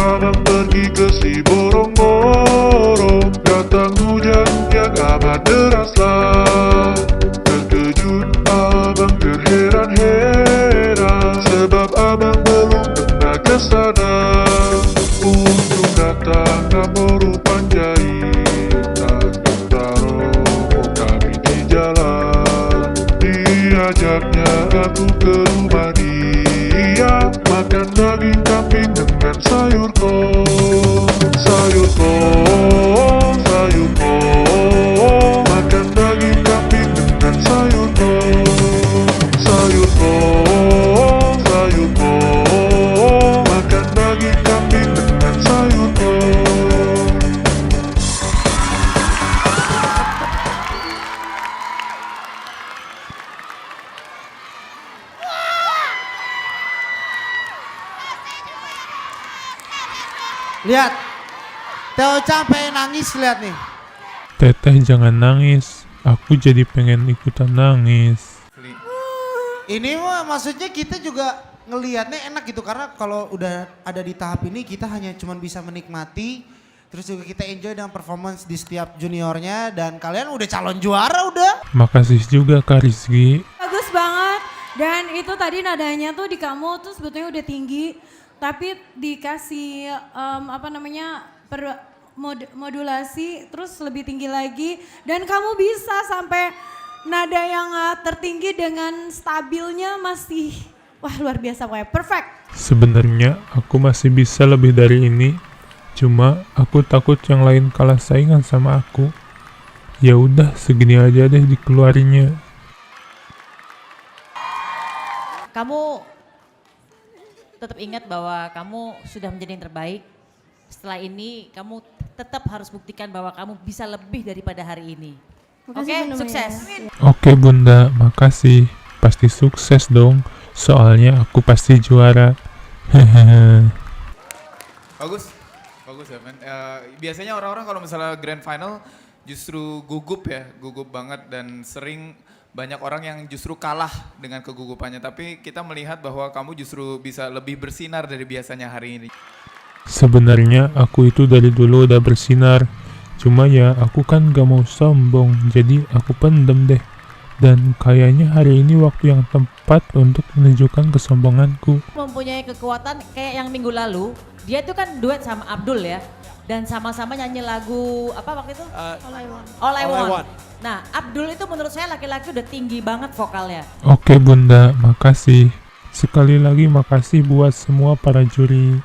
abang pergi ke si borong-borong. Datang hujan yang amat deras lah. Terkejut abang terheran-heran, sebab abang belum pernah ke sana. Untuk datang nomor Panjaitan, taruh kami di jalan. Diajaknya aku ke rumah dia, makan daging kambing dengan sayur kol. Sayur kol, sayur kol, makan daging kambing dengan sayur kol. Sayur kol, sayur kol, makan daging kambing dengan sayur kol. Lihat, Teo capek nangis, lihat nih. Teteh jangan nangis, aku jadi pengen ikutan nangis. Ini mah maksudnya kita juga ngelihatnya enak gitu, karena kalau udah ada di tahap ini kita hanya cuma bisa menikmati, terus juga kita enjoy dengan performance di setiap juniornya, dan kalian udah calon juara udah. Makasih juga Kak Rizky. Bagus banget. Dan itu tadi nadanya tuh di kamu tuh sebetulnya udah tinggi, tapi dikasih modulasi terus lebih tinggi lagi, dan kamu bisa sampai nada yang tertinggi dengan stabilnya masih wah luar biasa, pokoknya perfect. Sebenarnya aku masih bisa lebih dari ini, cuma aku takut yang lain kalah saingan sama aku. Ya udah segini aja deh dikeluarinnya. Kamu tetap ingat bahwa kamu sudah menjadi yang terbaik. Setelah ini kamu tetap harus buktikan bahwa kamu bisa lebih daripada hari ini. Oke, sukses. Oke Bunda, makasih. Pasti sukses dong, soalnya aku pasti juara. Hehehe. Bagus ya men. Biasanya orang-orang kalau misalnya grand final justru gugup banget, dan sering banyak orang yang justru kalah dengan kegugupannya. Tapi kita melihat bahwa kamu justru bisa lebih bersinar dari biasanya hari ini. Sebenarnya aku itu dari dulu udah bersinar, cuma ya aku kan gak mau sombong, jadi aku pendem deh. Dan kayaknya hari ini waktu yang tepat untuk menunjukkan kesombonganku. Mempunyai kekuatan kayak yang minggu lalu, dia itu kan duet sama Abdul ya. Dan sama-sama nyanyi lagu apa waktu itu? All I Want. Nah, Abdul itu menurut saya laki-laki udah tinggi banget vokalnya. Oke Bunda, makasih. Sekali lagi makasih buat semua para juri.